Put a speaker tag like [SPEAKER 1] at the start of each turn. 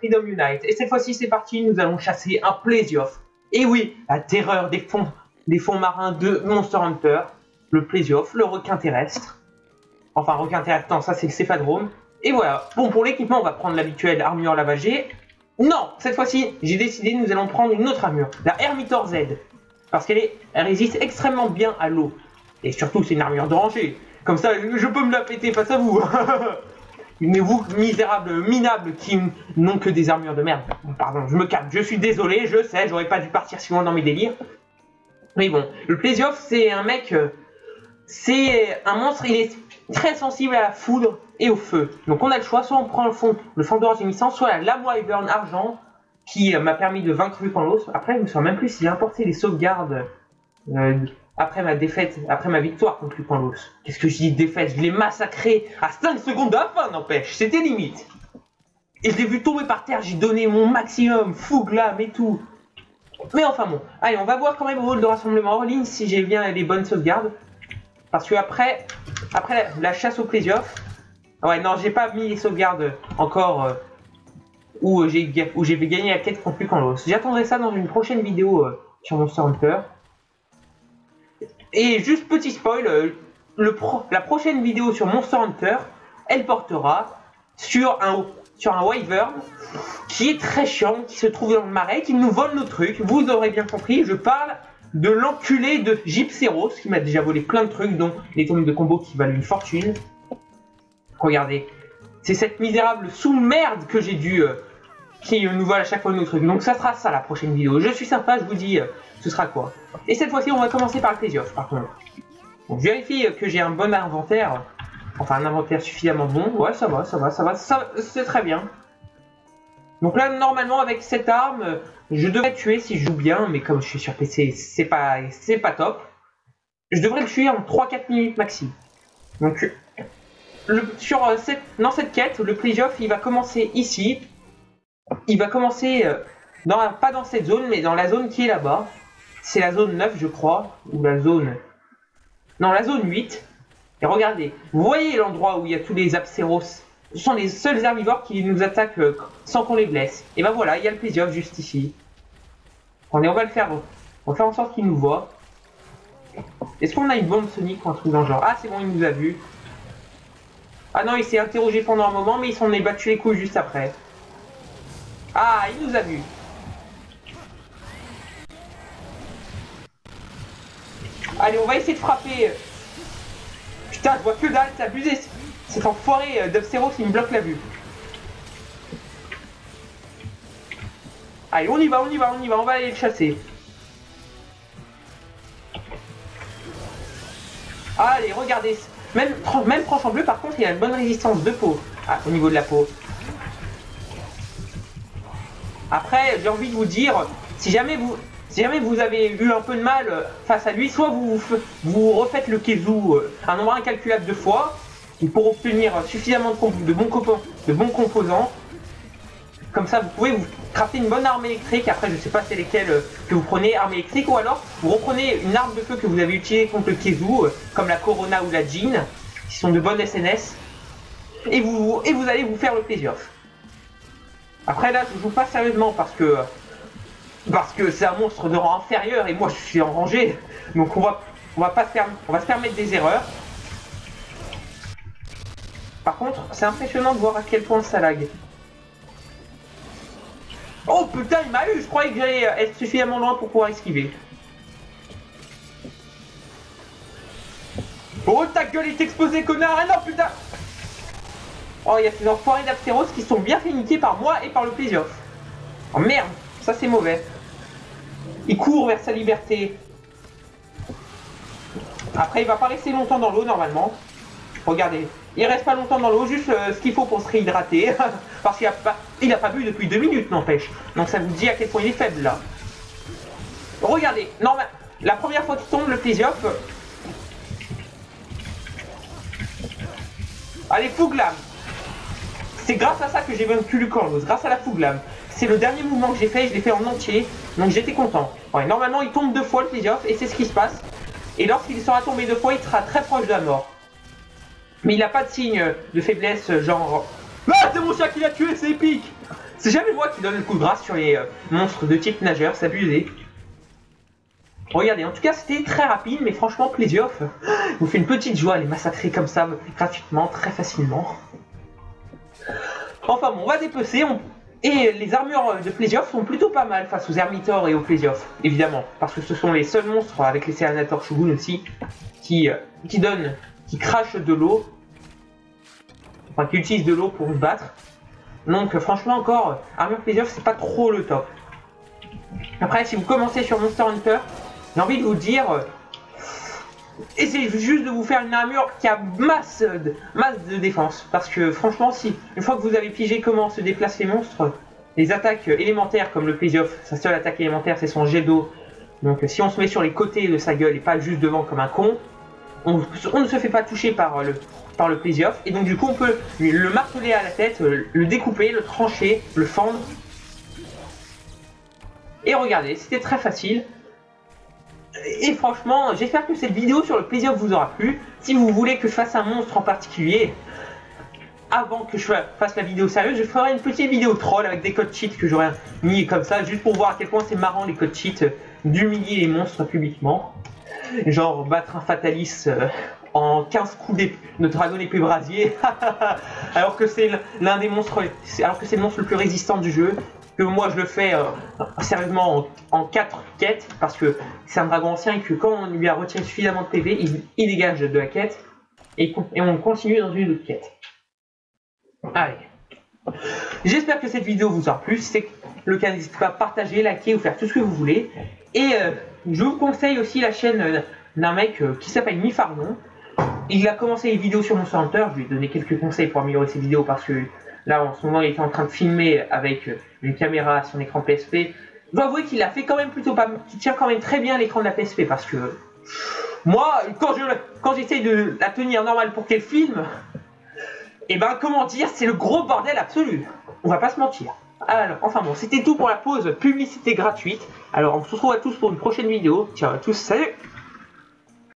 [SPEAKER 1] Freedom Unite. Et cette fois-ci, c'est parti, nous allons chasser un Plesioth. Et oui, la terreur des fonds marins de Monster Hunter, le Plesioth, le requin terrestre. Enfin, requin terrestre, non, ça c'est le céphalodrome. Et voilà. Bon, pour l'équipement, on va prendre l'habituelle armure lavagée. Non, cette fois-ci, j'ai décidé, nous allons prendre une autre armure, la Hermitor Z. Parce qu'elle résiste extrêmement bien à l'eau. Et surtout, c'est une armure de rangée. Comme ça, je peux me la péter face à vous. Mais vous, misérables, minables, qui n'ont que des armures de merde. Pardon, je me calme, je suis désolé, je sais, j'aurais pas dû partir si loin dans mes délires. Mais bon, le Plesioth, c'est un mec... c'est un monstre, il est très sensible à la foudre et au feu. Donc on a le choix, soit on prend le fond d'orage émissant, soit la lame wyvern argent, qui m'a permis de vaincre Lucanlos. Après, je me souviens même plus s'il a apporté les sauvegardes après ma défaite, après ma victoire contre Lucanlos. Qu'est-ce que je dis défaite? Je l'ai massacré à 5 secondes de la fin, n'empêche, c'était limite. Et je l'ai vu tomber par terre, j'ai donné mon maximum, fouglam et tout. Mais enfin bon, allez, on va voir quand même au hall de rassemblement hors ligne si j'ai bien les bonnes sauvegardes. Parce que après la chasse au Plesioth, ouais non, j'ai pas mis les sauvegardes encore où j'ai gagné la quête contre Lucanlos. J'attendrai ça dans une prochaine vidéo sur Monster Hunter. Et juste petit spoil, la prochaine vidéo sur Monster Hunter, elle portera sur un wyvern qui est très chiant, qui se trouve dans le marais, qui nous vole nos trucs. Vous aurez bien compris, je parle de l'enculé de Gypceros, qui m'a déjà volé plein de trucs, dont les tomes de combo qui valent une fortune. Regardez, c'est cette misérable sous-merde que j'ai dû... qui nous vole à chaque fois nos trucs. Donc ça sera ça la prochaine vidéo. Je suis sympa, je vous dis ce sera quoi. Et cette fois-ci, on va commencer par le Plesioth, par contre. Donc je vérifie que j'ai un bon inventaire. Enfin, un inventaire suffisamment bon. Ouais, ça va, c'est très bien. Donc là, normalement, avec cette arme, je devrais le tuer si je joue bien, mais comme je suis sur PC, c'est pas top. Je devrais le tuer en 3-4 minutes maxi. Donc, dans cette quête, le Plesioth, il va commencer ici. Il va commencer, pas dans cette zone, mais dans la zone qui est là-bas. C'est la zone 9, je crois, ou la zone... Non, la zone 8. Et regardez, vous voyez l'endroit où il y a tous les Apceros. Ce sont les seuls herbivores qui nous attaquent sans qu'on les blesse. Et ben voilà, il y a le Plesioth juste ici. On va le faire. On va faire en sorte qu'il nous voit. Est-ce qu'on a une bombe sonique ou un truc dans le genre? Ah, c'est bon, il nous a vu. Ah non, il s'est interrogé pendant un moment, mais il s'en est battu les couilles juste après. Ah, il nous a vu. Allez, on va essayer de frapper. Putain, je vois que dalle, c'est abusé. Cet enfoiré d'Apceros, il me bloque la vue. Allez, on y va, on va aller le chasser. Allez, regardez. Même tranchant bleu, par contre, il a une bonne résistance de peau. Ah, au niveau de la peau. Après, j'ai envie de vous dire, si jamais vous avez eu un peu de mal face à lui, soit vous refaites le Kezu un nombre incalculable de fois pour obtenir suffisamment de bons composants. Comme ça, vous pouvez vous crafter une bonne arme électrique. Après, je sais pas c'est lesquelles que vous prenez, arme électrique, ou alors vous reprenez une arme de feu que vous avez utilisée contre le Kezu, comme la Corona ou la Jean, qui sont de bonnes SNS, et vous allez vous faire le Plesioth. Après là, je joue pas sérieusement parce que c'est un monstre de rang inférieur et moi je suis en rangée, donc on va se permettre des erreurs. Par contre, c'est impressionnant de voir à quel point ça lag. Oh putain, il m'a eu, je croyais que j'allais être suffisamment loin pour pouvoir esquiver. Oh ta gueule est exposée, connard. Ah non putain. Oh, il y a ces enfoirés d'Apceros qui sont bien fait niquer par moi et par le Plesioth. Oh merde, ça c'est mauvais. Il court vers sa liberté. Après, il va pas rester longtemps dans l'eau normalement. Regardez, il reste pas longtemps dans l'eau, juste ce qu'il faut pour se réhydrater. Parce qu'il a pas bu depuis 2 minutes, n'empêche. Donc ça vous dit à quel point il est faible là. Regardez, la première fois qu'il tombe, le Plesioth. Allez, fouglam. C'est grâce à ça que j'ai vaincu Lucanlos, grâce à la fouglam. C'est le dernier mouvement que j'ai fait, je l'ai fait en entier, donc j'étais content. Ouais, normalement il tombe 2 fois le Plesioth, et c'est ce qui se passe. Et lorsqu'il sera tombé 2 fois, il sera très proche de la mort. Mais il n'a pas de signe de faiblesse, genre... Ah, c'est mon chat qui l'a tué, c'est épique! C'est jamais moi qui donne le coup de grâce sur les monstres de type nageur, c'est abusé. Regardez, en tout cas c'était très rapide, mais franchement Plesiof vous fait une petite joie à les massacrer comme ça, gratuitement, très facilement. Enfin bon, on va dépecer, et les armures de Plesiof sont plutôt pas mal face aux Hermitaures et aux Plesiof, évidemment, parce que ce sont les seuls monstres avec les Seanator Shogun aussi, qui crachent de l'eau, enfin qui utilisent de l'eau pour se battre. Donc franchement encore, armure Plesiof c'est pas trop le top. Après si vous commencez sur Monster Hunter, j'ai envie de vous dire, essayez juste de vous faire une armure qui a masse de défense. Parce que franchement, si une fois que vous avez pigé comment se déplacent les monstres, les attaques élémentaires comme le Plesiof, sa seule attaque élémentaire c'est son jet d'eau. Donc si on se met sur les côtés de sa gueule et pas juste devant comme un con, on ne se fait pas toucher par le Plesiof. Et donc du coup on peut le marteler à la tête, le découper, le trancher, le fendre. Et regardez, c'était très facile. Et franchement, j'espère que cette vidéo sur le Plesiof vous aura plu. Si vous voulez que je fasse un monstre en particulier, avant que je fasse la vidéo sérieuse, je ferai une petite vidéo troll avec des codes cheats que j'aurais mis comme ça, juste pour voir à quel point c'est marrant les codes cheats d'humilier les monstres publiquement. Genre battre un Fatalis en 15 coups de dragon épée brasier, alors que c'est l'un des monstres, alors que c'est le monstre le plus résistant du jeu. Que moi je le fais sérieusement en 4 quêtes, parce que c'est un dragon ancien et que quand on lui a retiré suffisamment de PV, il dégage de la quête et on continue dans une autre quête. Allez. J'espère que cette vidéo vous aura plu. Si c'est le cas, n'hésitez pas à partager, liker ou faire tout ce que vous voulez. Et je vous conseille aussi la chaîne d'un mec qui s'appelle Mifarion. Il a commencé les vidéos sur Monster Hunter. Je lui ai donné quelques conseils pour améliorer ses vidéos parce que là, en ce moment, il était en train de filmer avec une caméra à son écran PSP. Je dois avouer qu'il a fait quand même plutôt pas... qu'il tient quand même très bien l'écran de la PSP parce que... Moi, quand j'essaye de la tenir normale pour qu'elle filme, et ben comment dire, c'est le gros bordel absolu. On va pas se mentir. Alors, enfin bon, c'était tout pour la pause publicité gratuite. Alors, on se retrouve à tous pour une prochaine vidéo. Ciao à tous, salut!